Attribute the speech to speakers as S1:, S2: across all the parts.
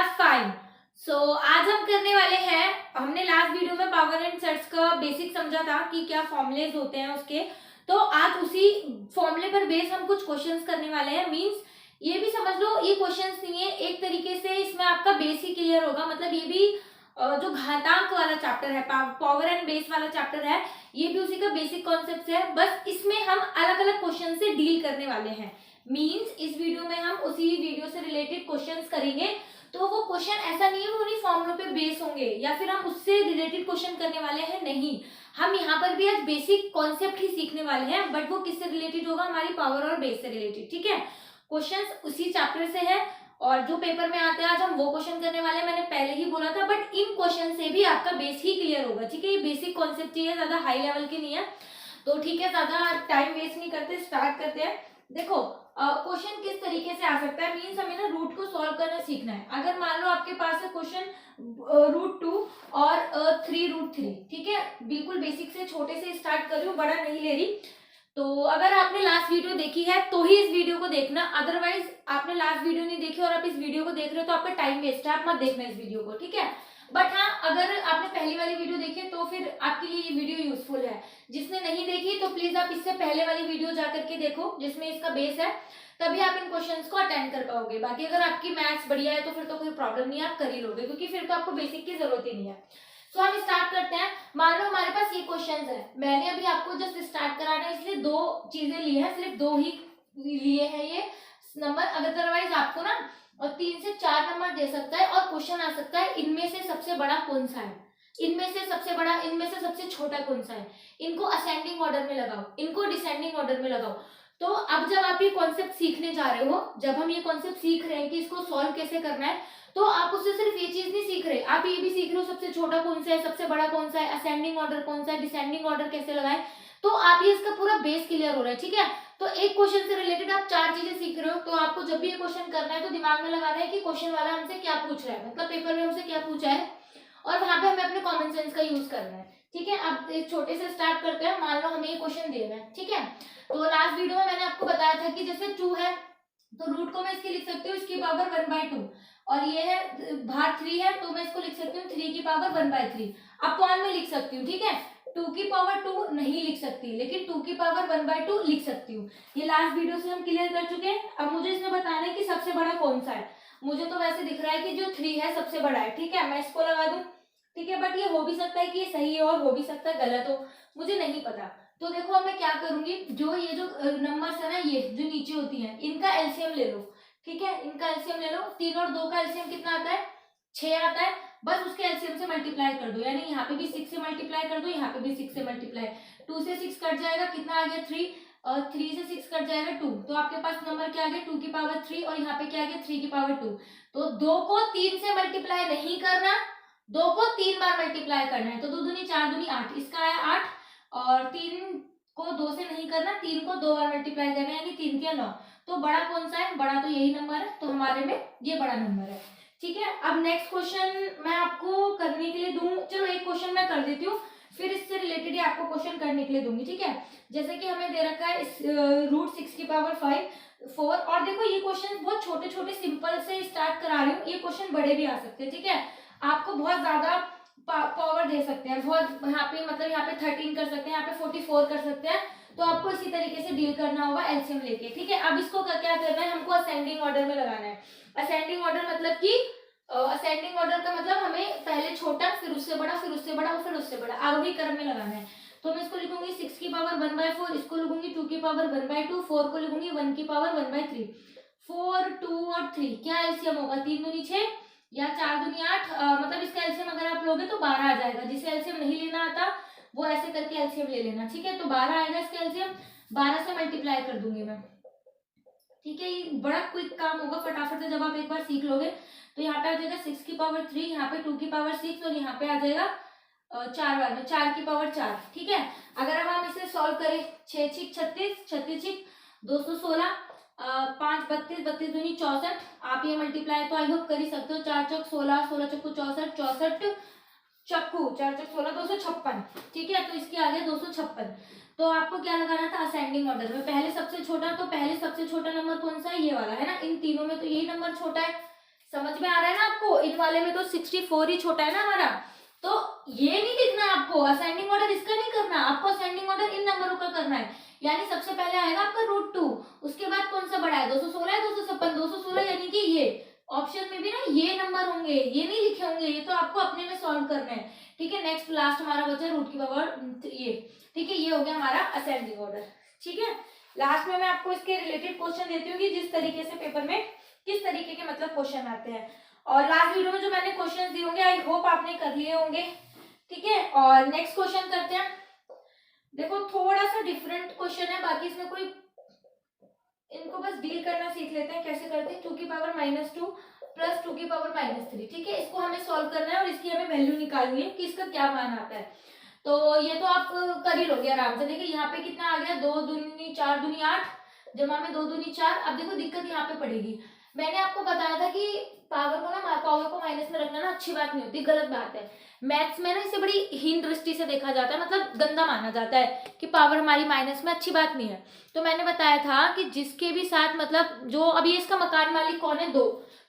S1: Class 5। आज हम करने वाले हैं, हमने लास्ट वीडियो में पावर एंड सर्च का बेसिक समझा था कि क्या फॉर्मुलेज होते हैं उसके। तो आज उसी फॉर्मूले पर बेस हम कुछ क्वेश्चंस करने वाले हैं। मींस ये भी समझ लो ये क्वेश्चंस नहीं है, एक तरीके से इसमें आपका बेस ही क्लियर होगा। मतलब ये भी जो घातांक वाला चैप्टर है, पावर एंड बेस वाला चैप्टर है, ये भी उसी का बेसिक कॉन्सेप्ट है। बस इसमें हम अलग अलग क्वेश्चन से डील करने वाले हैं। मींस इस वीडियो में हम उसी वीडियो से रिलेटेड क्वेश्चंस करेंगे। तो वो क्वेश्चन ऐसा नहीं है वो उन्हीं फॉर्मुलों पे बेस होंगे या फिर हम उससे रिलेटेड क्वेश्चन करने वाले हैं, नहीं। हम यहाँ पर भी आज बेसिक कॉन्सेप्ट ही सीखने वाले हैं, बट वो किससे रिलेटेड होगा, हमारी पावर और बेस से रिलेटेड। ठीक है, क्वेश्चंस उसी चैप्टर से है और जो पेपर में आते हैं आज हम वो क्वेश्चन करने वाले हैं। मैंने पहले ही बोला था, बट इन क्वेश्चन से भी आपका बेस ही क्लियर होगा। ठीक है, ये बेसिक कॉन्सेप्ट ही है, ज्यादा हाई लेवल के नहीं है। तो ठीक है, ज्यादा टाइम वेस्ट नहीं करते, स्टार्ट करते हैं। देखो क्वेश्चन किस तरीके से आ सकता है। मीन्स हमें ना रूट को सॉल्व करना सीखना है। अगर मान लो आपके पास है क्वेश्चन √2 और 3√3, ठीक है, बिल्कुल बेसिक से छोटे से स्टार्ट कर रही हूँ, बड़ा नहीं ले रही। तो अगर आपने लास्ट वीडियो देखी है तो ही इस वीडियो को देखना, अदरवाइज आपने लास्ट वीडियो नहीं देखी और आप इस वीडियो को देख रहे हो तो आपका टाइम वेस्ट है, आप मत देखना इस वीडियो को। ठीक है, बट हाँ, अगर आपने पहली वाली वीडियो देखी है तो फिर आपके लिए ये वीडियो यूजफुल है। जिसने नहीं देखी तो प्लीज आप इससे पहले वाली वीडियो जा करके देखो जिसमें इसका बेस है, तभी आप इन क्वेश्चंस को अटेंड कर पाओगे। बाकी अगर आपकी मैथ्स बढ़िया है तो फिर तो कोई प्रॉब्लम नहीं है, आप कर ही लोगे, क्योंकि फिर तो आपको बेसिक की जरूरत ही नहीं है। तो हम स्टार्ट करते हैं। मान लो हमारे पास ये क्वेश्चंस है, मैंने अभी आपको जस्ट स्टार्ट कराना है इसलिए दो चीजें ली है, सिर्फ दो ही लिए हैं ये नंबर। अदरवाइज आपको ना और 3 से 4 नंबर दे सकता है और क्वेश्चन आ सकता है इनमें से सबसे बड़ा कौन सा है, इनमें से सबसे बड़ा, इनमें से सबसे छोटा कौन सा है। इनको असेंडिंग ऑर्डर में लगाओ, इनको डिसेंडिंग ऑर्डर में लगाओ। तो अब जब आप ये कॉन्सेप्ट सीखने जा रहे हो, जब हम ये कॉन्सेप्ट सीख रहे हैं कि इसको सॉल्व कैसे करना है, तो आप उससे सिर्फ ये चीज नहीं सीख रहे, आप ये भी सीख रहे हो सबसे छोटा कौन सा है, सबसे बड़ा कौन सा है, असेंडिंग ऑर्डर कौन सा है, डिसेंडिंग ऑर्डर कैसे लगाए। तो आप ये इसका पूरा बेस क्लियर हो रहा है। ठीक है, तो एक क्वेश्चन से रिलेटेड आप 4 चीजें सीख रहे हो। तो आपको जब भी ये क्वेश्चन करना है तो दिमाग में लगाना है कि क्वेश्चन वाला हमसे क्या पूछ रहा है, मतलब पेपर में हमसे क्या पूछा है, और वहां पे हमें अपने कॉमन सेंस का यूज करना है। ठीक है, अब एक छोटे से स्टार्ट करते हैं। मान लो हमें ये क्वेश्चन देना है, ठीक है। तो लास्ट वीडियो में मैंने आपको बताया था कि जैसे 2 है तो रूट को मैं इसकी लिख सकती हूँ इसकी पावर 1/2, और ये है भाग 3 है तो मैं इसको लिख सकती हूँ 3 की पावर 1/3। अपॉन में लिख सकती हूँ, ठीक है। 2 की पावर 2 नहीं लिख सकती, लेकिन 2 की पावर 1/2 लिख सकती हूँ। ये लास्ट वीडियो से हम क्लियर कर चुके हैं। अब मुझे इसमें बताना है कि सबसे बड़ा कौन सा है। मुझे तो वैसे दिख रहा है कि जो 3 है सबसे बड़ा है, ठीक है, मैं इसको लगा दूं। ठीक है, बट ये हो भी सकता है कि ये सही है और हो भी सकता है गलत हो, मुझे नहीं पता। तो देखो अब मैं क्या करूंगी, जो ये जो नंबर्स है ना, ये जो नीचे होती है, इनका एलसीएम ले लो। ठीक है, इनका एलसीएम ले लो। 3 और 2 का एलसीएम कितना आता है, 6 आता है। बस उसके एलसीएम से मल्टीप्लाई कर दो, यानी यहाँ पे भी 6 से मल्टीप्लाई कर दो, यहाँ पे भी 6 से मल्टीप्लाई। 2 से 6 कट जाएगा, कितना आ गया 3, और 3 से 6 कट जाएगा 2। तो आपके पास नंबर क्या आ गया 2 की पावर 3, और यहाँ पे क्या आ गया 3 की पावर 2। तो 2 को 3 से मल्टीप्लाई नहीं करना, 2 को 3 बार मल्टीप्लाई करना है। तो 2 दूनी 4 दूनी 8, इसका आया 8, और 3 को 2 से नहीं करना, 3 को 2 बार मल्टीप्लाई करना है, यानी 3 के 9। तो बड़ा कौन सा है, बड़ा तो यही नंबर है, तो हमारे में ये बड़ा नंबर है। ठीक है, अब नेक्स्ट क्वेश्चन मैं आपको करने के लिए दूं, चलो एक क्वेश्चन मैं कर देती हूँ, फिर इससे रिलेटेड ही आपको क्वेश्चन करने के लिए दूंगी। ठीक है, जैसे कि हमें दे रखा है √6 की पावर 4, और देखो ये क्वेश्चन बहुत छोटे छोटे सिंपल से स्टार्ट करा रही हूँ, ये क्वेश्चन बड़े भी आ सकते हैं। ठीक है, आपको बहुत ज्यादा पावर दे सकते हैं, बहुत यहाँ पे, मतलब यहाँ पे 13 कर सकते हैं, यहाँ पे 44 कर सकते हैं। तो आपको इसी तरीके से डील करना होगा एलसीएम लेके। ठीक है, अब इसको क्या करना है, हमको असेंडिंग ऑर्डर में लगाना है। असेंडिंग ऑर्डर मतलब कि असेंडिंग ऑर्डर का मतलब हमें पहले छोटा, फिर उससे बड़ा, फिर उससे बड़ा, फिर उससे बड़ा, आरोही क्रम में लगाना है। तो मैं इसको लिखूंगी 6 की पावर 1/4, इसको लिखूंगी 2 की पावर 1/2, 4 को लिखूंगी 1 की पावर 1/3। 4, 2 और 3 क्या एलसीएम होगा, 3 दूनी 6 या 4 दूनी 8, मतलब इसका एलसीएम अगर आप लोगे तो 12 आ जाएगा। जिसे एलसीएम नहीं लेना आता वो ऐसे करके एलसीएम ले लेना। ठीक है, तो 12 आएगा इसका एलसीएम, 12 से मल्टीप्लाई कर दूंगी मैं। ठीक है, ये बड़ा क्विक काम होगा, फटाफट से जब आप एक बार सीख लोगे। तो यहाँ पे आ जाएगा 6 की पावर 3, यहाँ पे 2 की पावर 6, और यहाँ पे आ जाएगा 4 बार में 4 की पावर 4। ठीक है, अगर अब हम इसे सॉल्व करें, 6 6 36, 36 6 216, 5 32, 32 दूनी 64। आप ये मल्टीप्लाई तो आई होप कर ही सकते हो, 4 चौक 16, 16 चौको 64, 64 चक्कू 4 चौक 16, 256। ठीक है, तो इसके आगे 256। तो आपको क्या लगाना था, असेंडिंग ऑर्डर में पहले सबसे छोटा, तो पहले सबसे छोटा नंबर कौन सा है, ये वाला है ना, इन तीनों में तो यही नंबर छोटा है। समझ में आ रहा है ना आपको? इन वाले में तो 64 ही छोटा है ना हमारा, तो ये नहीं लिखना है आपको, असेंडिंग ऑर्डर इसका नहीं करना, आपको असेंडिंग ऑर्डर इन नंबरों का करना है। यानी सबसे पहले आएगा आपका √2, उसके बाद कौन सा बड़ा है 216 है, 256, 216 यानी कि ये ऑप्शन में भी ना ये नंबर होंगे, ये नहीं लिखे होंगे, ये तो आपको अपने में सॉल्व करना है। ठीक है, नेक्स्ट लास्ट हमारा बचा रूट की पावर ये। ठीक है, ये हो गया हमारा असेंडिंग ऑर्डर। ठीक है, लास्ट में मैं आपको इसके रिलेटेड क्वेश्चन देती हूँ कि जिस तरीके से पेपर में किस तरीके के मतलब क्वेश्चन आते हैं। और लास्ट वीडियो में जो मैंने क्वेश्चन दिए होंगे आई होप आपने कर लिए होंगे। ठीक है, और नेक्स्ट क्वेश्चन करते हैं। देखो थोड़ा सा डिफरेंट क्वेश्चन है, बाकी इसमें कोई, इनको बस डील करना सीख लेते हैं कैसे करते हैं। 2 की पावर -2 प्लस 2 की पावर -3। ठीक है, इसको हमें सॉल्व करना है और इसकी हमें वैल्यू निकालनी है कि इसका क्या मान आता है। तो ये तो आप कर ही लोगे आराम से। देखिए यहाँ पे कितना आ गया, 2 दूनी 4 दूनी 8 जमा में 2 दूनी 4। अब देखो दिक्कत यहाँ पे पड़ेगी, मैंने आपको बताया था कि पावर को ना, पावर को माइनस में रखना ना अच्छी बात नहीं होती, गलत बात है। मैथ्स में ना इसे बड़ी हीन दृष्टि से देखा जाता है, मतलब गंदा माना जाता है कि पावर हमारी माइनस में, अच्छी बात नहीं है। तो मैंने बताया था कि जिसके भी साथ मतलब जो अभी इसका मकान मालिक कौन है 2,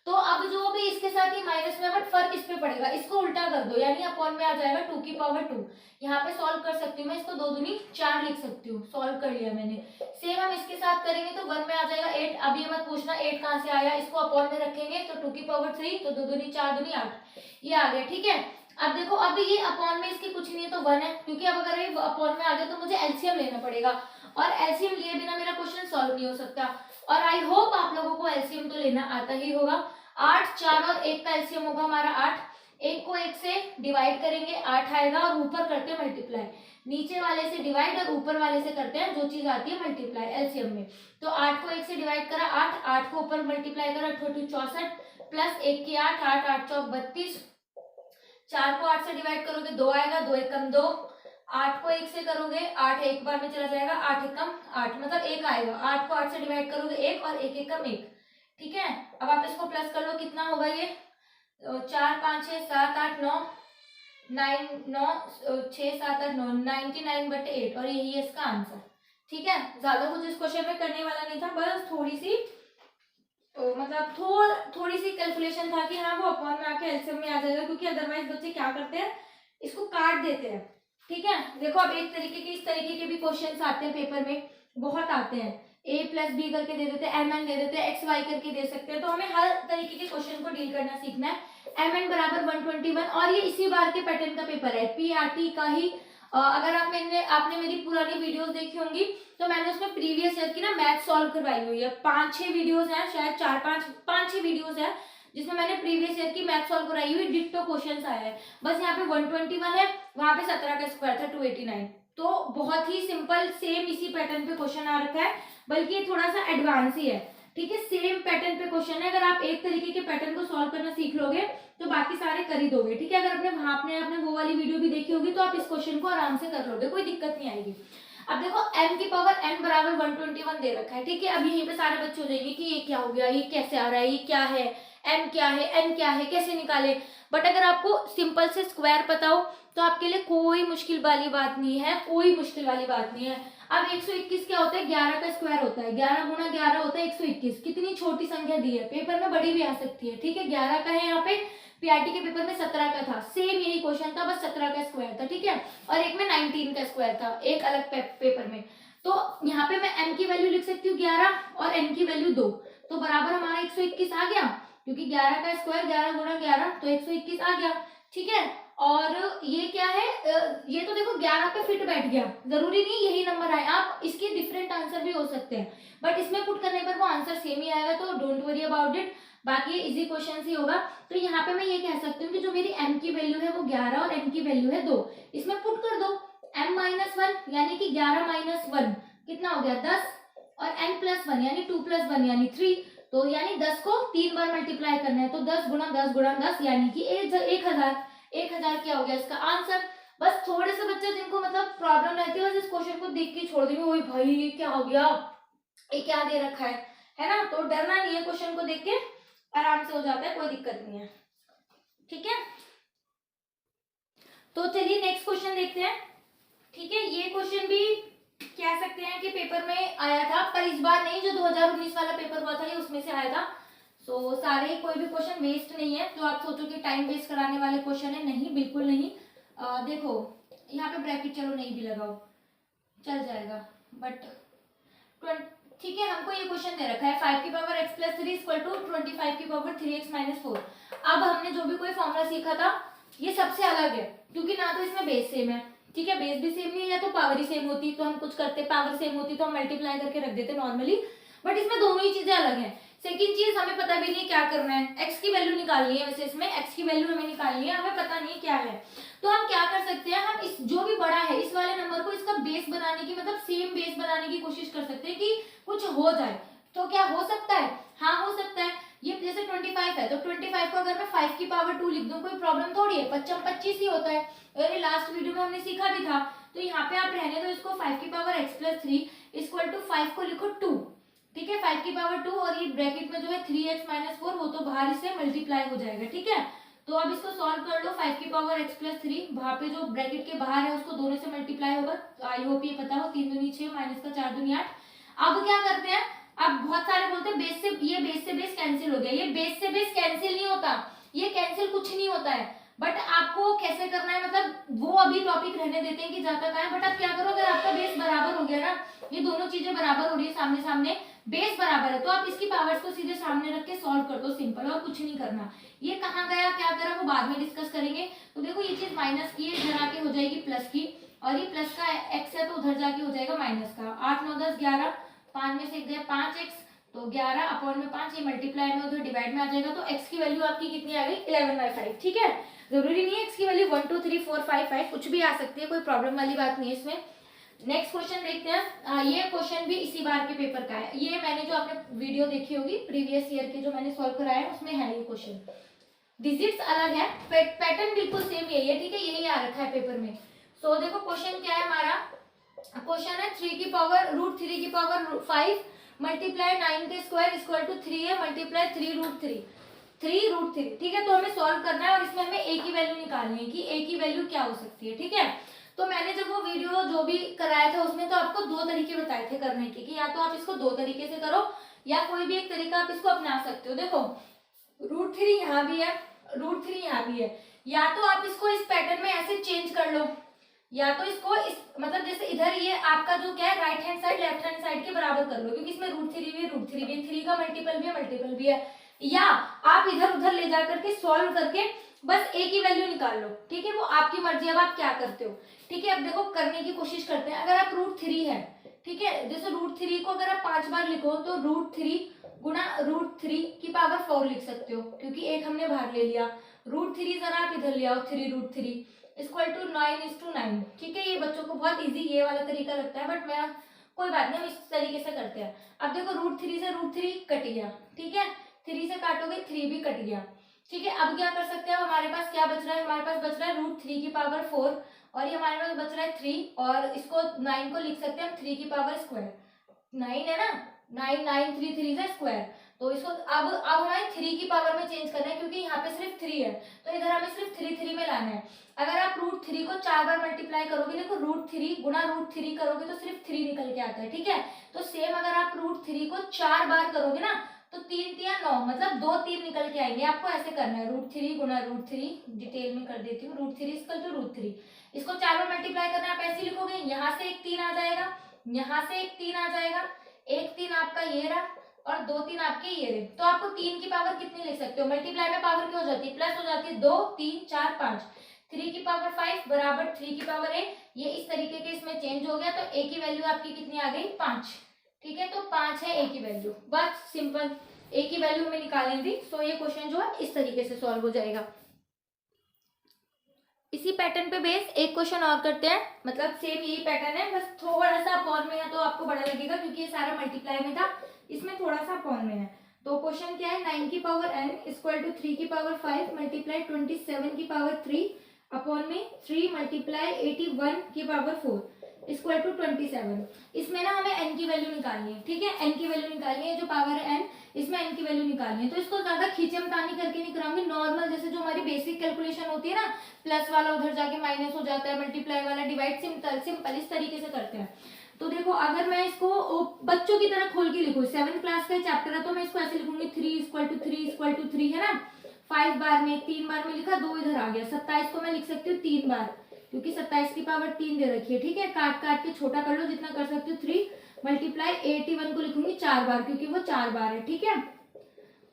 S1: तो अब जो भी इसके साथ ही माइनस में, बट फर्क इस पे पड़ेगा, इसको उल्टा कर दो यानी अपॉन में आ जाएगा 2 की पावर 2। यहाँ पे सॉल्व कर सकती हूँ मैं इसको, 2 दूनी 4 लिख सकती हूँ, सॉल्व कर लिया मैंने। सेम हम इसके साथ करेंगे तो 1 में आ जाएगा 8। अब ये मत पूछना 8 कहाँ से आया, इसको अपॉन में रखेंगे तो 2 की पावर 3, तो 2 दूनी 4 दूनी 8, ये आ गया। ठीक है, अब देखो अब ये अपॉन में इसकी कुछ नहीं है तो 1 है, क्योंकि अब अगर ये अपॉन में आ गया तो मुझे एलसीएम लेना पड़ेगा, और एलसीएम लिए बिना मेरा क्वेश्चन सॉल्व नहीं हो सकता। और आई होप आप लोगों को एलसीएम तो लेना आता ही होगा। 8, 4 और 1 का एलसीएम होगा हमारा 8। 1 को 1 से डिवाइड करेंगे 8 आएगा, और ऊपर करते हैं मल्टीप्लाई, नीचे वाले से डिवाइड और ऊपर वाले से करते हैं जो चीज आती है मल्टीप्लाई एलसीएम में। तो 8 को 1 से डिवाइड करा 8, 8 को ऊपर मल्टीप्लाई करा 64 प्लस 1 की 8, 8 8 चौक 32। 4 को 8 से डिवाइड करोगे 2 आएगा, 2 एकम 2। 8 को 1 से करोगे 8 एक बार में चला जाएगा, 8 एकम 8 मतलब 1 आएगा। 8 को 8 से डिवाइड करोगे 1 और 1 एकम 1। ठीक है, अब आप इसको प्लस कर लो, कितना होगा ये 4 5 6 7 8 9 9 6 7 8 9 99/8, और यही है इसका आंसर। ठीक है, ज्यादा कुछ इस क्वेश्चन में करने वाला नहीं था, बस थोड़ी सी मतलब थोड़ी सी कैलकुलेशन था कि हाँ वो अपॉन में आके एलसीएम में आ जाएगा, क्योंकि अदरवाइज बच्चे क्या करते हैं इसको काट देते हैं। ठीक है, देखो अब एक तरीके के इस तरीके के भी क्वेश्चंस आते हैं पेपर में, बहुत आते हैं। a + b करके दे देते हैं, mn दे देते हैं, x y करके दे सकते हैं। तो हमें हर तरीके के क्वेश्चन को डील करना सीखना है। mn बराबर 121, और ये इसी बार के पैटर्न का पेपर है, पीआरटी का ही। अगर आपने मेरी पुरानी वीडियोस देखी होंगी तो मैंने उसमें प्रीवियस ईयर की ना मैथ सॉल्व करवाई हुई है। 5-6 वीडियोस हैं, शायद 4-5-5-6 वीडियोस हैं जिसमें मैंने प्रीवियस ईयर की मैथ सॉल्व कराई हुई, डिट्टो क्वेश्चंस आया है। बस यहाँ पे 121 है, वहां पे 17 का स्क्वायर था 289। तो बहुत ही सिंपल सेम इसी पैटर्न पे क्वेश्चन आ रखा है, बल्कि ये थोड़ा सा एडवांस ही है। ठीक है, सेम पैटर्न पे क्वेश्चन है, अगर आप एक तरीके के पैटर्न को सॉल्व करना सीख लोगे तो बाकी सारे कर ही दोगे। ठीक है, अगर आपने वो वाली वीडियो भी देखी होगी तो आप इस क्वेश्चन को आराम से कर लोगे, कोई दिक्कत नहीं आएगी। अब देखो m की पावर n बराबर 121 दे रखा है। ठीक है, अब यहीं पे सारे बच्चे हो जाएंगे कि ये क्या हो गया, ये कैसे आ रहा है, ये क्या है, m क्या है, n क्या है, कैसे निकाले। बट अगर आपको सिंपल से स्क्वायर पता हो तो आपके लिए कोई मुश्किल वाली बात नहीं है, कोई मुश्किल वाली बात नहीं है। अब 121 क्या होता है, 11 का स्क्वायर होता है, 11 गुणा 11 होता है 121। कितनी छोटी संख्या दी है, पेपर में बड़ी भी आ सकती है। ठीक है, 11 का है, यहाँ पे पीआरटी के पेपर में 17 का था, सेम यही क्वेश्चन था, बस 17 का स्क्वायर था। ठीक है, और एक में 19 का स्क्वायर था, एक अलग पेपर में। तो यहाँ पे मैं m की वैल्यू लिख सकती हूँ 11 और n की वैल्यू 2, तो बराबर हमारा 121 आ गया, क्योंकि 11 का स्क्वायर 11 गुणा 11 तो 121 आ गया। ठीक है, और ये क्या है, ये तो देखो 11 पे फिट बैठ गया, जरूरी नहीं यही नंबर आए, आप इसके डिफरेंट आंसर भी हो सकते हैं, बट इसमें पुट करने पर वो आंसर सेम ही आएगा, तो डोंट वरी अबाउट इट। बाकी इजी क्वेश्चन ही होगा। तो यहाँ पे मैं ये कह सकती हूँ कि जो मेरी m की वैल्यू है वो 11 और n की वैल्यू है 2, इसमें पुट कर दो। m - 1 यानी कि 11 - 1 कितना हो गया 10, और n + 1 यानी 2 + 1 यानी 3, तो यानी 10 को 3 बार मल्टीप्लाई करना है, तो 10 गुणा 10 गुणा 10 यानी कि 1000। 1000 क्या हो गया इसका आंसर। बस थोड़े से बच्चे जिनको मतलब प्रॉब्लम रहती है, बस इस क्वेश्चन को देख के छोड़ देंगे, ओए भाई ये क्या हो गया, ये क्या दे रखा है ना। तो डरना नहीं है, क्वेश्चन को देख के आराम से हो जाता है, कोई दिक्कत नहीं है। ठीक है, तो चलिए नेक्स्ट क्वेश्चन देखते हैं। ठीक है, ये क्वेश्चन भी कह सकते हैं कि पेपर में आया था, पर इस बार नहीं, जो 2019 वाला पेपर हुआ था ये उसमें से आया था। सारे कोई भी क्वेश्चन वेस्ट नहीं है, जो आप सोचो कि टाइम वेस्ट कराने वाले क्वेश्चन है, नहीं बिल्कुल नहीं। देखो यहाँ पे ब्रैकेट चलो नहीं भी लगाओ चल जाएगा, बट ठीक है, हमको ये क्वेश्चन दे रखा है 5 की power x plus 3 equal to 25 की पावर 3x माइनस 4। अब हमने जो भी कोई फॉर्मूला सीखा था ये सबसे अलग है, क्योंकि ना तो इसमें बेस सेम है, ठीक है, बेस भी सेम नहीं है, या तो पावर ही सेम होती तो हम कुछ करते, पावर सेम होती तो हम मल्टीप्लाई करके रख देते नॉर्मली, बट इसमें दोनों ही चीजें अलग हैं। सेकंड चीज, हमें पता भी नहीं क्या करना है, x की वैल्यू निकालनी है, वैसे इसमें x की वैल्यू हमें निकालनी है, हमें पता नहीं क्या है। तो हम क्या कर सकते हैं, हम इस जो भी बड़ा है इस वाले नंबर को इसका बेस बनाने की, मतलब सेम बेस बनाने की कोशिश कर सकते हैं कि कुछ हो जाए। तो क्या हो सकता है? हाँ हो सकता है। ये जैसे 25 है तो 25 को अगर मैं 5 की पावर 2 लिख दूं कोई प्रॉब्लम थोड़ी है, 25 ही होता है। अरे लास्ट वीडियो में हमने सीखा भी था। तो यहाँ पे आप रहने दो इसको 5 की power x plus 3 equal to 5 को लिखो 2, ठीक है, 5 की पावर 2, और ये ब्रैकेट में जो है 3x माइनस 4 वो तो बाहर से मल्टीप्लाई हो जाएगा, ठीक है। तो अब इसको सॉल्व कर लो, 5 की पावर x प्लस 3 वहां पे जो ब्रैकेट के बाहर है उसको दोनों से मल्टीप्लाई होगा, आई होप ये पता हो, 3 दूनी 6 माइनस का 4 दूनी 8। अब क्या करते हैं, अब बहुत सारे बोलते हैं बेस से ये बेस से बेस कैंसिल हो गया, ये बेस से बेस कैंसिल नहीं होता, ये कैंसिल कुछ नहीं होता है, बट आपको कैसे करना है, मतलब वो अभी टॉपिक रहने देते हैं कि जहाँ तक आए। बट आप क्या करो, अगर आपका बेस बराबर हो गया ना, ये दोनों चीजें बराबर हो रही है, सामने सामने बेस बराबर है, तो आप इसकी पावर्स को सीधे सामने रख के सॉल्व कर दो, सिंपल, और कुछ नहीं करना। ये कहाँ गया क्या करा वो बाद में डिस्कस करेंगे। तो देखो ये चीज माइनस की है, इधर आके हो जाएगी प्लस की, और ये प्लस का x है तो उधर जाके हो जाएगा माइनस का। 8 9 10 11, 5 में से गया 5x, तो 11 अपॉन में 5, ये मल्टीप्लाई में उधर डिवाइड में आ जाएगा, तो x की वैल्यू आपकी कितनी आ गई 11/5, ठीक है। जरूरी नहीं है x की वैल्यू 1 2 3 4 5 5 कुछ भी आ सकती है, कोई प्रॉब्लम वाली बात नहीं है इसमें। नेक्स्ट क्वेश्चन देखते हैं। ये क्वेश्चन भी इसी बार के पेपर का है, ये मैंने जो आपने वीडियो देखी होगी प्रीवियस ईयर के जो मैंने सॉल्व कराया है उसमें है ये क्वेश्चन। डिजिट्स अलग है, पैटर्न बिल्कुल सेम यही है, ठीक है, यही आ रखा है पेपर में। सो देखो क्वेश्चन क्या है हमारा, क्वेश्चन है 3 की पावर रूट 3 की पावर 5 मल्टीप्लाई 9 के स्क्वायर इक्वल टू 3 है मल्टीप्लाई 3 रूट 3, ठीक है। तो हमें सॉल्व करना है और इसमें हमें a की वैल्यू निकालनी है कि a की वैल्यू क्या हो सकती है, ठीक है। तो मैंने जब वो वीडियो जो भी कराया था उसमें तो आपको दो तरीके बताए थे करने के, कि या तो आप इसको दो तरीके से करो या कोई भी एक तरीका आप इसको अपना सकते हो। देखो रूट 3 यहाँ भी है, रूट 3 यहाँ भी है, या तो आप इसको इस पैटर्न में ऐसे चेंज कर लो, या तो इसको इस मतलब जैसे इधर ये आपका जो क्या है right hand side left hand side के बराबर कर लो, क्योंकि इसमें रूट 3 भी है, रूट 3 भी है, 3 का मल्टीपल भी है, या आप इधर उधर ले जा करके सॉल्व करके बस a की वैल्यू निकाल लो, ठीक है, वो आपकी मर्जी, अब आप क्या करते हो, ठीक है। अब देखो करने की कोशिश करते हैं, अगर आप रूट 3 है, ठीक है, जैसे रूट 3 को अगर आप 5 बार लिखो तो रूट 3 गुना रूट 3 की पावर 4 लिख सकते हो, क्योंकि एक हमने बाहर ले लिया, रूट 3 जरा आप इधर ले आओ 3 रूट 3 इक्वल टू 9:9, ठीक है। ये बच्चों को बहुत इजी ये वाला तरीका लगता है, बट मैं कोई बात नहीं, हम इस तरीके से करते हैं। अब देखो रूट 3 से रूट 3 कट गया, ठीक है, 3 से काटोगे 3 भी कट गया, ठीक है। अब क्या कर सकते हैं, हमारे पास क्या बच रहा है, हमारे पास बच रहा है रूट 3 की पावर 4, और ये हमारे पास बच रहा है 3, और इसको 9 को लिख सकते हैं हम 3 की पावर स्क्वायर, 9 है ना, 9 3 3 से स्क्वायर, तो इसको अब हमें 3 की पावर में चेंज करना है, क्योंकि यहाँ पे सिर्फ 3 है, तो इधर हमें सिर्फ 3 में लाना है। अगर आप रूट 3 को 4 बार मल्टीप्लाई करोगे, देखो रूट 3 गुना रूट 3 करोगे तो सिर्फ 3 निकल के आता है, ठीक है। तो सेम अगर आप रूट 3 को 4 बार करोगे ना तो 3 3 9, मतलब 2 3 निकल के आएंगे। आपको ऐसे करना है, रूट 3 गुना रूट 3, डिटेल में कर देती हूँ, रूट 3 इक्वल टू रूट 3, इसको 4 बार मल्टीप्लाई करना है, आप ऐसे लिखोगे, यहाँ से एक 3 आ जाएगा, यहाँ से एक 3 आ जाएगा, एक 3 आपका ये रहा और 2 3 आपके ये रहे, तो आपको 3 की पावर कितनी लिख सकते हो, मल्टीप्लाई में पावर क्या हो जाती है, प्लस हो जाती है, 2 3 4 5, 3 की पावर 5 बराबर 3 की पावर a, ये इस तरीके के इसमें चेंज हो गया, तो a की वैल्यू आपकी कितनी आ गई 5, ठीक है। तो 5 है a की वैल्यू, बस सिंपल a की वैल्यू हमें निकालनी थी। सो ये क्वेश्चन जो है इस तरीके से सॉल्व हो जाएगा। इसी पैटर्न पे बेस एक क्वेश्चन और करते हैं, मतलब सेम यही पैटर्न है, बस थोड़ा सा अपॉन में है तो आपको बड़ा लगेगा, क्योंकि ये सारा मल्टीप्लाई में था, इसमें थोड़ा सा अपॉन में है। तो क्वेश्चन क्या है, 9 की पावर n इक्वल टू 3 की पावर 5 मल्टीप्लाई 27 की पावर 3 अपॉन में 3 मल्टीप्लाई 81 की पावर 4 इक्वल टू 27। इसमें ना हमें n की वैल्यू निकालनी है, ठीक है, n की वैल्यू निकालनी है, जो पावर है n इसमें n की वैल्यू निकालनी है। तो इसको ज्यादा खींचमतानी करके नहीं कराऊंगी, नॉर्मल जैसे जो हमारी बेसिक कैलकुलेशन होती है ना, प्लस वाला उधर जाके माइनस हो जाता है, मल्टीप्लाई वाला डिवाइड, सिंपल इस तरीके से करते हैं। तो देखो अगर मैं इसको बच्चों की तरह खोल के लिखूं, 7th क्लास का चैप्टर है, तो मैं इसको ऐसे लिखूंगी 3 है ना, 5 बार में, 3 बार में लिखा, 2 इधर आ गया, 27 को मैं लिख सकती हूँ 3 बार, क्योंकि 27 की पावर 3 दे रखी है, ठीक है। काट काट के छोटा कर लो जितना कर सकते हो, 3 मल्टीप्लाई 81 को लिखूंगी 4 बार, क्योंकि वो 4 बार है, ठीक है।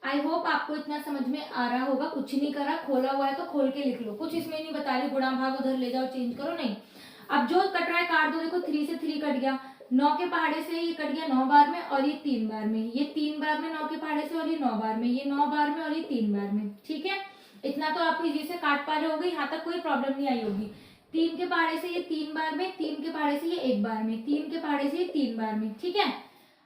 S1: आई होप आपको इतना समझ में आ रहा होगा। कुछ नहीं करा, खोला हुआ है तो खोल के लिख लो, कुछ इसमें नहीं बता रही गुणा भाग उधर ले जाओ चेंज करो, नहीं। अब जो कट रहा है काट दो, देखो 3 से 3 कट गया, 9 के पहाड़े से ये कट गया 9 बार में, और ये 3 बार में, ये 3 बार में 9 के पहाड़े से, और ये 9 बार में, ये 9 बार में, और ये 3 बार में, ठीक है। इतना तो आप इजी से काट पा रहे होगे, यहाँ तक कोई प्रॉब्लम नहीं आई होगी। 3 के पहाड़े से ये 3 बार में, 3 के पहाड़े से ये 1 बार में, 3 के पहाड़े से ये 3 बार में, ठीक है।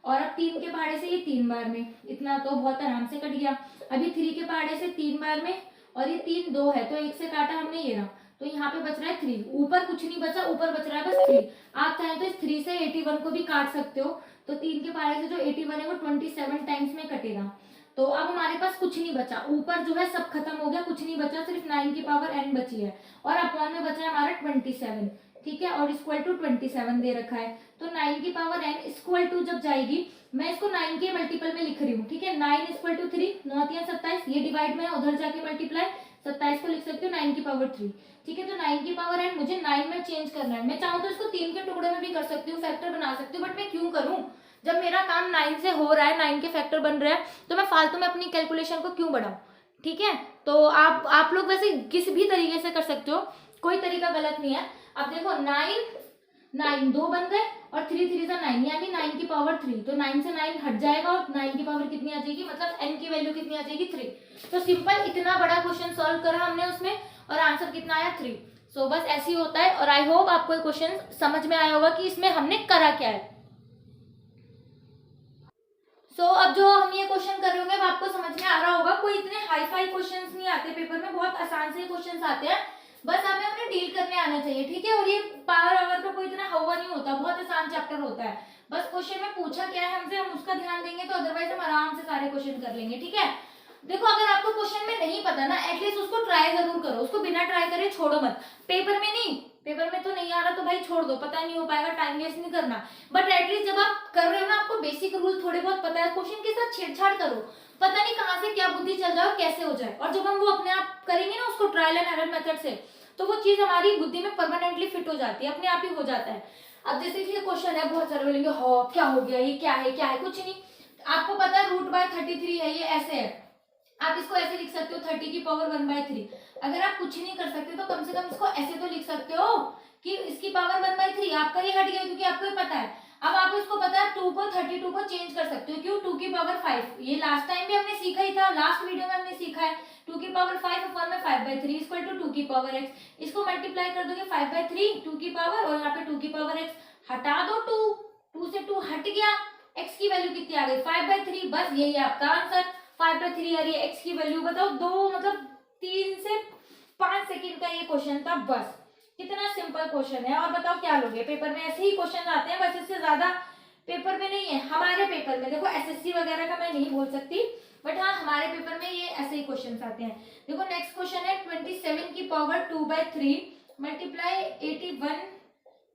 S1: और अब 3 के पहाड़े से ये 3 बार में, इतना तो बहुत आराम से कट गया। अभी 3 के पहाड़े से 3 बार में, और ये 3 2 है, तो 1 से काटा हमने, ये रहा, तो यहाँ पे बच रहा है 3, ऊपर कुछ नहीं बचा, ऊपर बच रहा है बस 3। आप चाहें तो इस 3 से 81 को भी काट सकते हो, तो 3 के पहाड़े से जो 81 है वो 27 टाइम्स में कटेगा। तो अब हमारे पास कुछ नहीं बचा, ऊपर जो है सब खत्म हो गया, कुछ नहीं बचा, सिर्फ 9 की पावर n बची है, और अपॉन में बचा है हमारा 27, ठीक है, और इक्वल टू 27 दे रखा है। तो 9 की पावर n इक्वल टू जब जाएगी, मैं इसको 9 के मल्टीपल में लिख रही हूँ, ठीक है, 9 इक्वल टू 3, 9 3 27, ये डिवाइड में उधर जाके मल्टीप्लाई, 27 को लिख सकती हूँ 9 की पावर 3, ठीक है। तो 9 की पावर n मुझे 9 में चेंज करना है। मैं चाहूँ तो इसको 3 के टुकड़े में भी कर सकती हूँ, फैक्टर बना सकती हूँ, बट मैं क्यों करूँ, जब मेरा काम 9 से हो रहा है, 9 के फैक्टर बन रहे हैं, तो मैं फालतू में अपनी कैलकुलेशन को क्यों बढ़ाऊं, ठीक है। तो आप लोग वैसे किसी भी तरीके से कर सकते हो, कोई तरीका गलत नहीं है। अब देखो 9 2 बन गए, और 3 3 9, यानी 9 की पावर 3, तो 9 से 9 हट जाएगा, और 9 की पावर कितनी आ जाएगी, मतलब n की वैल्यू कितनी आ जाएगी 3। तो सिंपल इतना बड़ा क्वेश्चन सॉल्व करा हमने उसमें, और आंसर कितना आया 3। सो बस ऐसे ही होता है, और आई होप आपको ये क्वेश्चन समझ में आया होगा कि इसमें हमने करा क्या है। अब जो हम ये क्वेश्चन कर रहे होंगे, वो आपको समझ में आ रहा होगा। कोई इतने हाई फाई क्वेश्चंस नहीं आते पेपर में, बहुत आसान से क्वेश्चंस आते हैं, बस हमें उन्हें डील करने आना चाहिए, ठीक है। और ये पावर आवर का कोई इतना हवा नहीं होता, बहुत आसान चैप्टर होता है, बस क्वेश्चन में पूछा क्या है हमसे, हम उसका ध्यान देंगे, तो अदरवाइज हम आराम से सारे क्वेश्चन कर लेंगे, ठीक है। देखो अगर आपको क्वेश्चन में नहीं पता ना, एटलीस्ट उसको ट्राई जरूर करो, उसको बिना ट्राई करे छोड़ो मत। पेपर में नहीं, पेपर में तो नहीं आ रहा तो भाई छोड़ दो, पता नहीं हो पाएगा, टाइम वेस्ट नहीं करना, बट एटलीस्ट जब आप कर रहे हो ना, आपको बेसिक रूल थोड़े बहुत पता है, क्वेश्चन के साथ छेड़छाड़ करो, पता नहीं कहाँ से क्या बुद्धि चल जाए और कैसे हो जाए, और जब हम वो अपने आप करेंगे ना उसको ट्रायल एंड एरर मेथड से, तो वो चीज हमारी बुद्धि में परमानेंटली फिट हो जाती है, अपने आप ही हो जाता है। अब जैसे कि क्वेश्चन है, बहुत सारे बोलेंगे हो क्या हो गया, ये क्या है, क्या है, कुछ नहीं, आपको पता है √33 है, ये ऐसे है, आप इसको ऐसे लिख सकते हो 30 की पावर 1/3। अगर आप कुछ नहीं कर सकते तो कम से कम इसको ऐसे तो लिख सकते हो कि इसकी पावर 1/3, आपका ये हट गया क्योंकि आपको ये पता है। अब आपको इसको पता है 2 को 32 को चेंज कर सकते हो, क्यों, 2 की पावर 5, ये लास्ट टाइम भी हमने सीखा ही था, लास्ट वीडियो में हमने सीखा है, 2 की पावर 5 अपॉन में 5/3 इक्वल टू 2 की पावर x, इसको मल्टीप्लाई कर दोगे 5/3 2 की पावर, और यहाँ पे 2 की पावर x, हटा दो 2 से 2 हट गया, x की वैल्यू कितनी आ गई 5/3, बस यही है आपका आंसर 5/3। और ये x की वैल्यू बताओ, 2 मतलब 3 से 5 सेकंड का ये क्वेश्चन था, बस कितना सिंपल क्वेश्चन है। और बताओ क्या लोगे, पेपर में ऐसे ही क्वेश्चन आते हैं, बस इससे ज्यादा पेपर में नहीं है, हमारे पेपर में। देखो एसएससी वगैरह का मैं नहीं बोल सकती, बट हाँ हमारे पेपर में ये ऐसे ही क्वेश्चन आते हैं। देखो नेक्स्ट क्वेश्चन है 27 की पावर 2/3 मल्टीप्लाई 81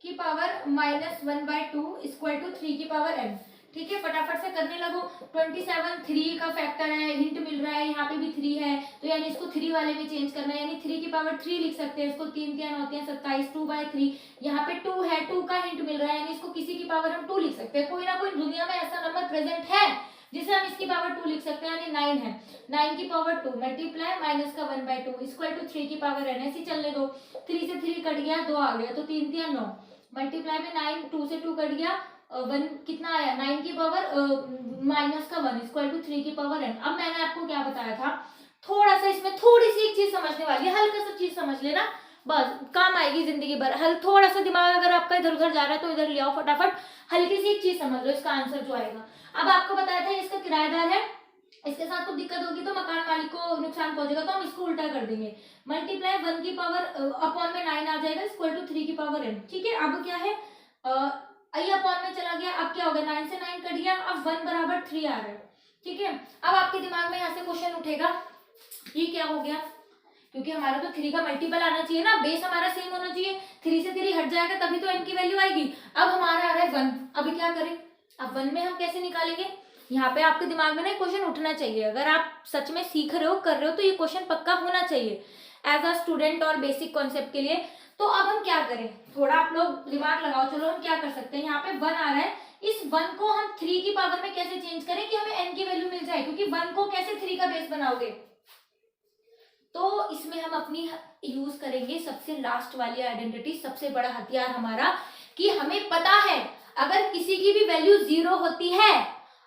S1: की पावर -1/2 इक्वल टू 3 की पावर n, ठीक है, फटाफट से करने लगो। 27 3 का फैक्टर है, हिंट मिल रहा है, यहाँ पे भी 3 है, तो यानी इसको 3 वाले में चेंज करना है, यानी 3 की पावर 3 लिख सकते हैं, इसको 3 3 9 3 27 2/3, यहाँ पे 2 है, 2 का हिंट मिल रहा है, यानी इसको किसी की पावर हम 2 लिख सकते हैं। कोई ना कोई दुनिया में ऐसा नंबर प्रेजेंट है जिसे हम इसकी पावर 2 लिख सकते हैं, यानी 9 है, 9 की पावर 2 मल्टीप्लाई माइनस का 1/2 इक्वल टू 3 की पावर n, ऐसे चलने दो, 3 से 3 कट गया, 2 आ गया, तो 3 3 9 मल्टीप्लाई में 9, 2 से 2 कट गया, 1 कितना आया 9 की पावर माइनस का 1 इक्वल टू 3 की पावर n। अब मैंने आपको क्या बताया था, थोड़ा सा इसमें थोड़ी सी एक चीज समझने वाली है, हल्का सा चीज समझ लेना, बस काम आएगी जिंदगी भर। थोड़ा सा दिमाग अगर आपका इधर उधर जा रहा है तो इधर ले आओ फटाफट, हल्की सी एक चीज समझ लो, इसका आंसर जो आएगा। अब आपको बताया था इसका किराएदार है, इसके साथ कुछ दिक्कत होगी तो मकान मालिक को नुकसान पहुंचेगा, तो हम इसको उल्टा कर देंगे, मल्टीप्लाई 1 की पावर अपॉन में 9 आ जाएगा इक्वल टू 3 की पावर n, ठीक है। अब क्या है आई अपॉन में चला गया, अब क्या हो गया 9 से 9 कट गया, अब 1 बराबर 3 आ रहा है, ठीक है। अब आपके दिमाग में यहाँ से क्वेश्चन उठेगा, ये क्या हो गया, क्योंकि हमारा तो 3 का मल्टीपल आना चाहिए ना, बेस हमारा सेम होना चाहिए। 3 से 3 हट जाएगा तभी तो n की वैल्यू आएगी। अब हमारा आ रहा है 1, अभी क्या करें, अब 1 में हम कैसे निकालेंगे। यहाँ पे आपके दिमाग में ना क्वेश्चन उठना चाहिए, अगर आप सच में सीख रहे हो कर रहे हो तो ये क्वेश्चन पक्का होना चाहिए एज अ स्टूडेंट और बेसिक कॉन्सेप्ट के लिए। तो अब हम क्या करें, थोड़ा आप लोग दिमाग लगाओ। चलो हम क्या कर सकते हैं, यहाँ पे 1 आ रहा है, इस 1 को हम 3 की पावर में कैसे चेंज करें कि हमें n की वैल्यू मिल जाए, क्योंकि 1 को कैसे 3 का बेस बनाओगे। तो इसमें हम अपनी यूज करेंगे सबसे लास्ट वाली आइडेंटिटी, सबसे बड़ा हथियार हमारा, कि हमें पता है अगर किसी की भी वैल्यू 0 होती है,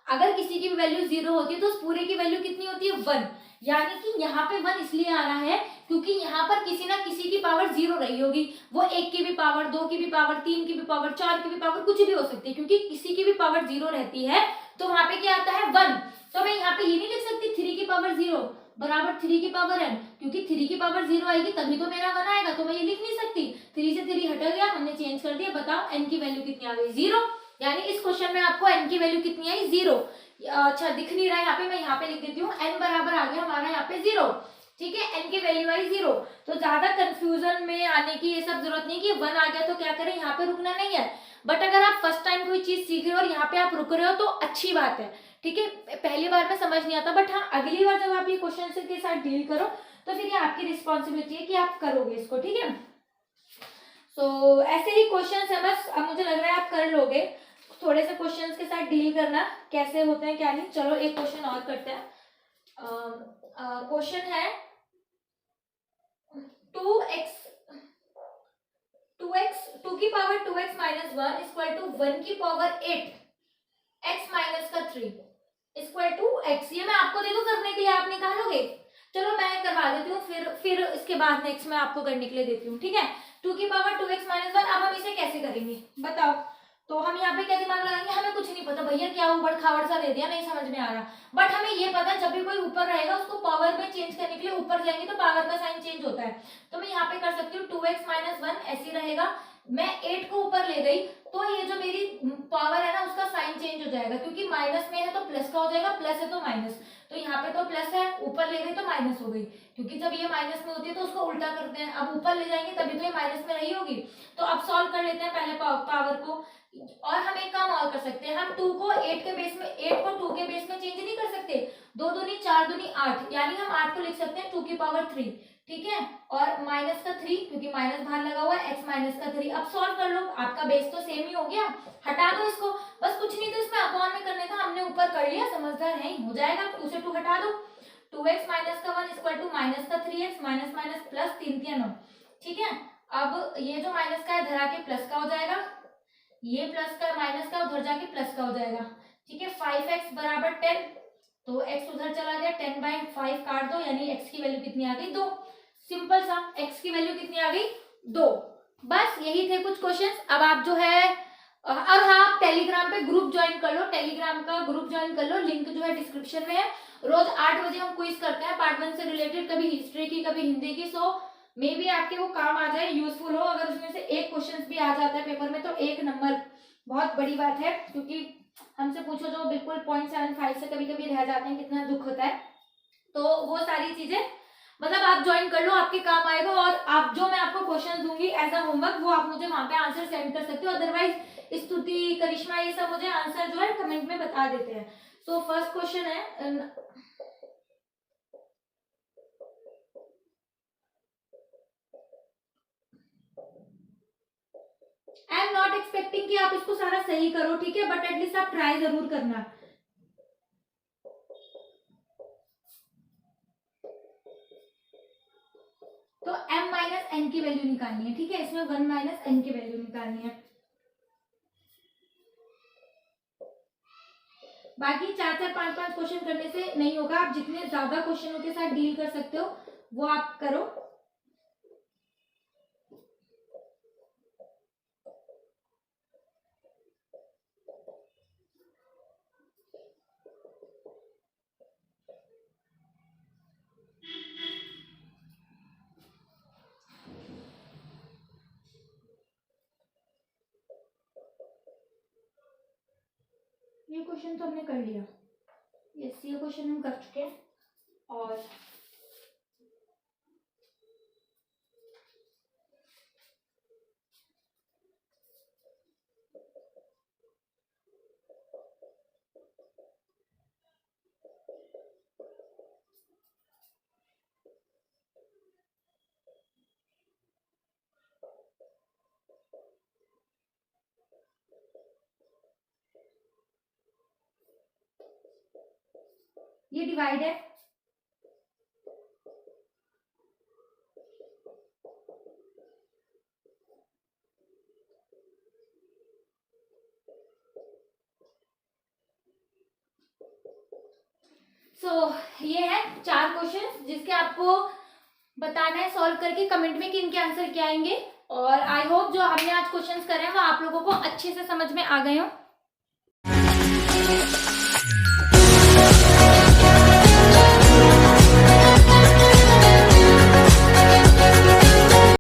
S1: अगर किसी की भी वैल्यू 0 होती है तो उस पूरे की वैल्यू कितनी होती है 1। यानी कि यहाँ पे 1 इसलिए आ रहा है क्योंकि यहाँ पर किसी ना किसी की पावर 0 रही होगी, वो 1 की भी पावर, 2 की भी पावर, 3 की भी पावर, 4 की भी पावर, कुछ भी हो सकती है, क्योंकि किसी की भी पावर 0 रहती है तो वहां पे क्या आता है 1। तो मैं यहाँ पे ये नहीं लिख सकती 3 की पावर 0 बराबर 3 की पावर n, क्योंकि 3 की पावर 0 आएगी तभी तो मेरा 1 आएगा, तो मैं ये लिख नहीं सकती। 3 से 3 हट गया, हमने चेंज कर दिया, बताओ n की वैल्यू कितनी आ गई 0। यानी इस क्वेश्चन में आपको n की वैल्यू कितनी आई 0। अच्छा दिख नहीं रहा है यहाँ पे, मैं यहाँ पे लिख देती हूँ, n बराबर आ गया हमारा यहाँ पे 0। ठीक है, n की वैल्यू आई 0। तो ज्यादा कंफ्यूजन में आने की ये सब जरूरत नहीं कि 1 आ गया तो क्या करें, यहाँ पे रुकना नहीं है। बट अगर आप फर्स्ट टाइम कोई चीज सीख रहे हो और यहाँ पे आप रुक रहे हो तो अच्छी बात है, ठीक है। पहली बार में समझ नहीं आता, बट हाँ अगली बार जब आप ये क्वेश्चन के साथ डील करो तो फिर ये आपकी रिस्पॉन्सिबिलिटी है कि आप करोगे इसको, ठीक है। सो ऐसे ही क्वेश्चंस है बस, अब मुझे लग रहा है आप कर लोगे। थोड़े से क्वेश्चंस के साथ डील करना कैसे होते हैं क्या नहीं। चलो एक क्वेश्चन और करते हैं। क्वेश्चन है 2 की power 2x minus 1 equal to 1 की पावर 8 x माइनस का 3 इक्वल टू x। ये मैं आपको दे दूं करने के लिए, आप निकालोगे। चलो मैं करवा देती हूँ, फिर इसके बाद नेक्स्ट मैं आपको करने के लिए देती हूँ, ठीक है। 2 की पावर 2x माइनस 1, अब हम इसे कैसे करेंगे बताओ। तो हम यहाँ पे क्या दिमाग लगाएंगे, हमें कुछ नहीं पता भैया, क्या उबड़ खाबड़ सा दे दिया, नहीं समझ में आ रहा। बट हमें ये पता जब भी कोई ऊपर रहेगा उसको पावर में चेंज करने के लिए ऊपर जाएंगे तो पावर का साइन चेंज होता है। तो मैं यहाँ पे कर सकती हूँ 2x माइनस 1 ऐसे रहेगा, मैं 8 को ऊपर ले गई तो ये जो मेरी पावर है ना उसका साइन चेंज हो जाएगा, क्योंकि माइनस में है तो प्लस का हो जाएगा, प्लस है तो माइनस। तो यहाँ पे तो प्लस है, ऊपर ले गई तो माइनस हो गई, क्योंकि जब ये माइनस में होती है तो उसको उल्टा करते हैं, अब ऊपर ले जाएंगे तभी तो ये माइनस में रही होगी। तो अब सॉल्व कर लेते हैं पहले पावर को। और हम एक काम और कर सकते हैं, हम 2 को 8 के बेस में, 8 को 2 के बेस में चेंज नहीं कर सकते। 2 दूनी 4 दूनी 8, यानी हम 8 को लिख सकते हैं 2 की पावर 3, ठीक है। और माइनस का 3, क्योंकि माइनस बाहर लगा हुआ है, x माइनस का 3। अब सॉल्व कर लो, आपका बेस तो सेम ही हो गया, हटा दो इसको, बस कुछ नहीं तो इसमें अपॉन में करने था, हमने ऊपर कर लिया, समझदार है, हो जाएगा। 2 से 2 हटा दो, 2x माइनस का 1 इक्वल टू माइनस का 3x माइनस माइनस प्लस 3 3 9, ठीक है। अब ये जो माइनस का है धरा के प्लस का हो जाएगा, ये प्लस का माइनस का उधर जाके प्लस का हो जाएगा, ठीक है। 5x बराबर 10, तो x उधर चला गया, 10/5 काट दो, यानी x की वैल्यू कितनी आ गई 2। सिंपल सा, x की वैल्यू कितनी आ गई 2। बस यही थे कुछ क्वेश्चंस। अब आप जो है, और हाँ आप टेलीग्राम पे ग्रुप ज्वाइन कर लो, टेलीग्राम का ग्रुप ज्वाइन कर लो, लिंक जो है डिस्क्रिप्शन में है। रोज 8 बजे हम क्विज करते हैं पार्ट 1 से रिलेटेड, कभी हिस्ट्री की कभी हिंदी की। सो मे बी आपके वो काम आ जाए, यूजफुल हो। अगर उसमें से एक क्वेश्चन भी आ जाता है पेपर में तो 1 नंबर बहुत बड़ी बात है, क्योंकि हमसे पूछो जो बिल्कुल 0.75 से कभी कभी रह जाते हैं, कितना दुख होता है। तो वो सारी चीजें मतलब आप ज्वाइन कर लो, आपके काम आएगा। और आप जो मैं आपको क्वेश्चन दूंगी एज अ होमवर्क, वो आप मुझे वहां पे आंसर सेंड कर सकते हो। अदरवाइज स्तुति, करिश्मा, ये सब मुझे आंसर जो है कमेंट में बता देते हैं। सो फर्स्ट क्वेश्चन है, आई एम नॉट एक्सपेक्टिंग कि आप इसको सारा सही करो, ठीक है, बट एटलीस्ट आप ट्राई जरूर करना। तो m माइनस एन की वैल्यू निकालनी है, ठीक है, इसमें 1 माइनस एन की वैल्यू निकालनी है। बाकी 4 5 क्वेश्चन करने से नहीं होगा, आप जितने ज्यादा क्वेश्चनों के साथ डील कर सकते हो वो आप करो। ये क्वेश्चन तो हमने कर लिया, यस ये क्वेश्चन हम कर चुके हैं। और ये डिवाइड है, ये है 4 क्वेश्चन जिसके आपको बताना है सॉल्व करके कमेंट में कि इनके आंसर क्या आएंगे। और आई होप जो हमने आज क्वेश्चंस करे हैं वो आप लोगों को अच्छे से समझ में आ गए हो।